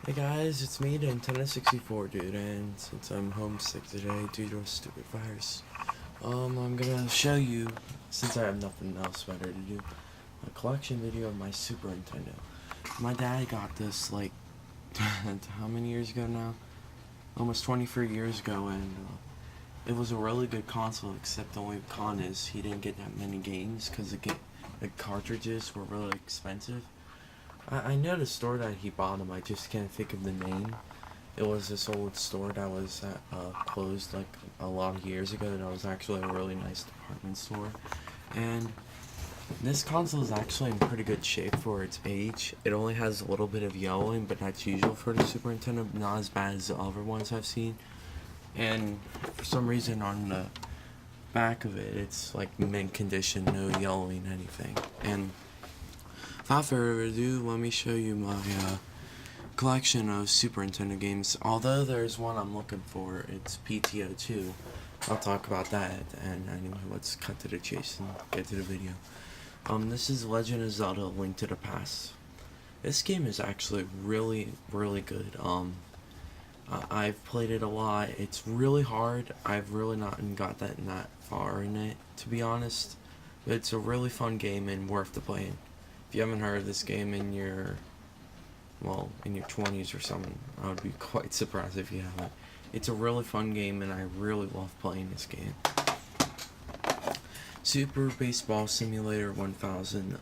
Hey guys, it's me, the Nintendo64Dude, and since I'm homesick today due to a stupid virus, I'm gonna show you, since I have nothing else better to do, a collection video of my Super Nintendo. My dad got this, like, how many years ago now? Almost 23 years ago, and it was a really good console, except the only con is he didn't get that many games, because the cartridges were really expensive. I know the store that he bought them, I just can't think of the name. It was this old store that was closed like a lot of years ago. That was actually a really nice department store. And this console is actually in pretty good shape for its age. It only has a little bit of yellowing, but that's usual for the Super Nintendo. Not as bad as the other ones I've seen. And for some reason on the back of it, it's like mint condition, no yellowing, anything. And without further ado, let me show you my collection of Super Nintendo games. Although there's one I'm looking for, it's PTO2. I'll talk about that. And anyway, let's cut to the chase and get to the video. This is Legend of Zelda: Link to the Past. This game is actually really, really good. I've played it a lot. It's really hard. I've really not got that far in it, to be honest. But it's a really fun game and worth the playing. If you haven't heard of this game in your 20s or something, I would be quite surprised if you haven't. It's a really fun game, and I really love playing this game. Super Baseball Simulator 1000.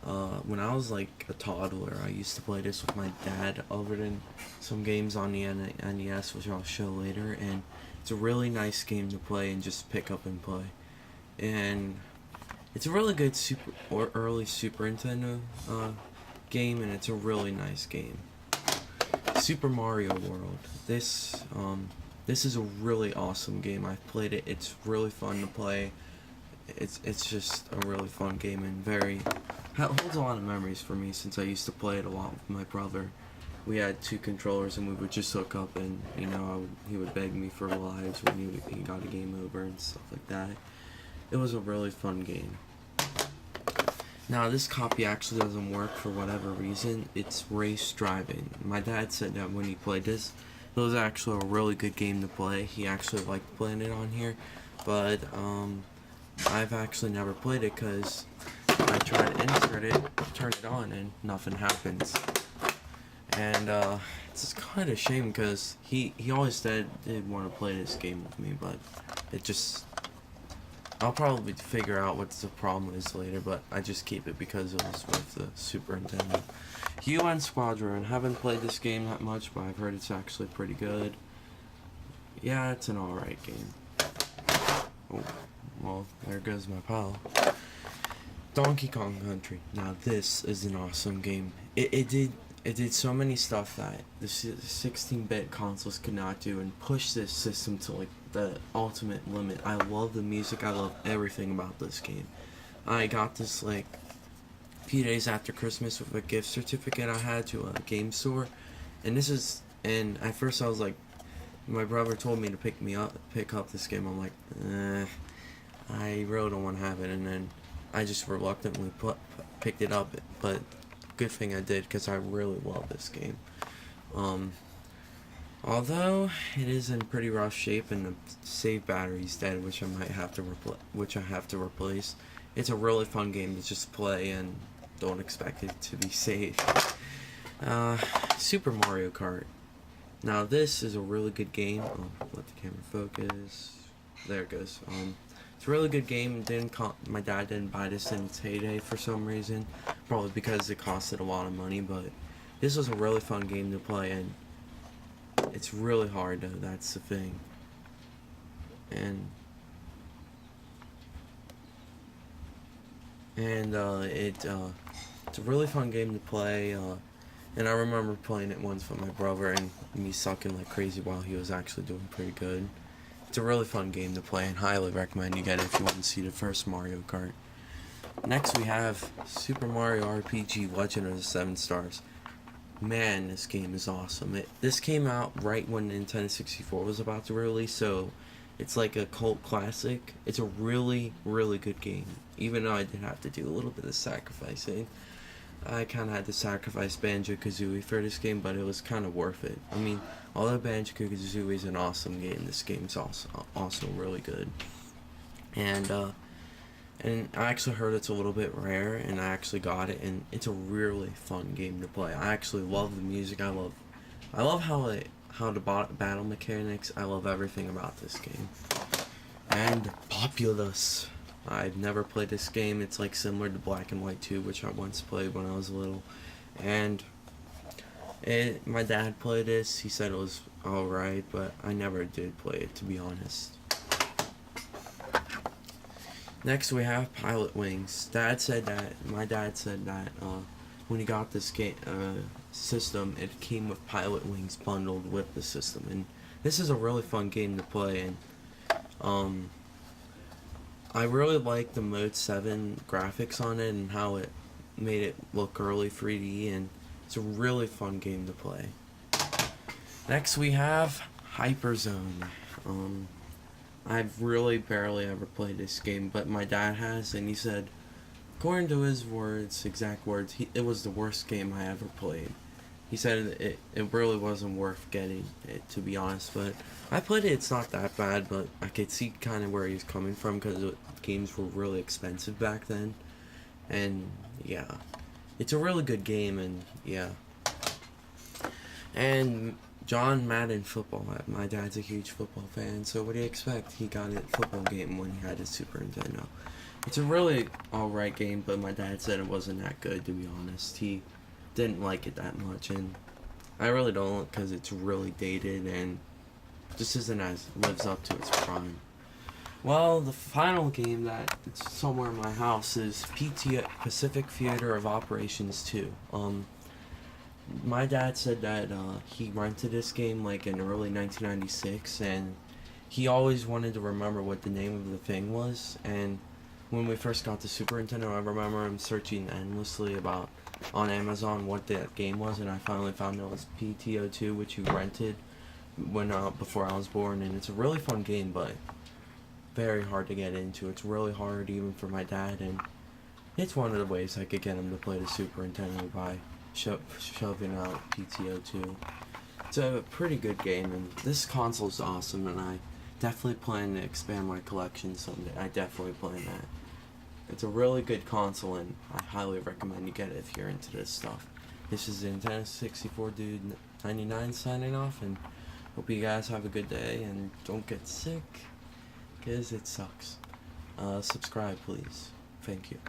When I was like a toddler, I used to play this with my dad over in some games on the NES, which I'll show later, and it's a really nice game to play and just pick up and play. And it's a really good early Super Nintendo game, and it's a really nice game. Super Mario World. This is a really awesome game. I've played it. It's really fun to play. It's just a really fun game and holds a lot of memories for me, since I used to play it a lot with my brother. We had two controllers and we would just hook up, and he would beg me for lives when he got a game over and stuff like that. It was a really fun game. Now, this copy actually doesn't work for whatever reason. It's Race Driving. My dad said that when he played this, it was actually a really good game to play. He actually liked playing it on here, but I've actually never played it because I tried to insert it, turn it on, and nothing happens. And it's kind of a shame because he always did want to play this game with me, but it just... I'll probably figure out what the problem is later, but I just keep it because it was with the Super Nintendo. UN Squadron. Haven't played this game that much, but I've heard it's actually pretty good. Yeah, it's an alright game. Oh, well, there goes my pal. Donkey Kong Country. Now, this is an awesome game. It did so many stuff that the 16-bit consoles could not do, and push this system to like the ultimate limit. I love the music. I love everything about this game. I got this like a few days after Christmas with a gift certificate I had to a game store, and at first I was like, my brother told me to pick up this game. I'm like, I really don't want to have it, and then I just reluctantly picked it up, but good thing I did, because I really love this game. Although it is in pretty rough shape and the save battery's dead, which I have to replace. It's a really fun game to just play, and don't expect it to be saved. Super Mario Kart. Now, this is a really good game. Let the camera focus. There it goes. It's a really good game. My dad didn't buy this in its heyday for some reason, probably because it costed a lot of money, but this was a really fun game to play, and it's really hard though, that's the thing. And it's a really fun game to play, and I remember playing it once with my brother and me sucking like crazy while he was actually doing pretty good. It's a really fun game to play, and highly recommend you get it if you want to see the first Mario Kart. Next we have Super Mario RPG Legend of the Seven Stars. Man, this game is awesome. This came out right when Nintendo 64 was about to release, so it's like a cult classic. It's a really, really good game, even though I did have to do a little bit of sacrificing. I kind of had to sacrifice Banjo-Kazooie for this game, but it was kind of worth it. I mean, although Banjo-Kazooie is an awesome game, this game's also really good. And I actually heard it's a little bit rare, and I actually got it, and it's a really fun game to play. I actually love the music. I love how the battle mechanics. I love everything about this game. And Populous. I've never played this game. It's like similar to Black and White 2, which I once played when I was little. And my dad played this. He said it was alright, but I never did play it, to be honest. Next we have Pilot Wings. My dad said that when he got this game system, it came with Pilot Wings bundled with the system, and this is a really fun game to play. And I really like the Mode 7 graphics on it and how it made it look early 3D, and it's a really fun game to play. Next we have Hyperzone. I've really barely ever played this game, but my dad has, and he said, according to his exact words, it was the worst game I ever played. He said it really wasn't worth getting it, to be honest, but I played it. It's not that bad, but I could see kind of where he's coming from, because games were really expensive back then. And yeah, it's a really good game, and yeah. And John Madden Football. My dad's a huge football fan, so what do you expect? He got a football game when he had his Super Nintendo. It's a really alright game, but my dad said it wasn't that good, to be honest. He didn't like it that much, and I really don't, because it's really dated and just isn't as lives up to its prime. Well, the final game that's somewhere in my house is Pacific Theater of Operations 2. My dad said that he rented this game like in early 1996, and he always wanted to remember what the name of the thing was. And when we first got the Super Nintendo, I remember him searching endlessly on Amazon what that game was, and I finally found it was PTO2, which he rented before I was born. And it's a really fun game, but very hard to get into. It's really hard even for my dad, and it's one of the ways I could get him to play the Super Nintendo by shoving out PTO2. It's a pretty good game, and this console's awesome, and I definitely plan to expand my collection someday. I definitely plan that. It's a really good console, and I highly recommend you get it if you're into this stuff. This is the Nintendo64Dude99's signing off, and hope you guys have a good day, and don't get sick, because it sucks. Subscribe, please. Thank you.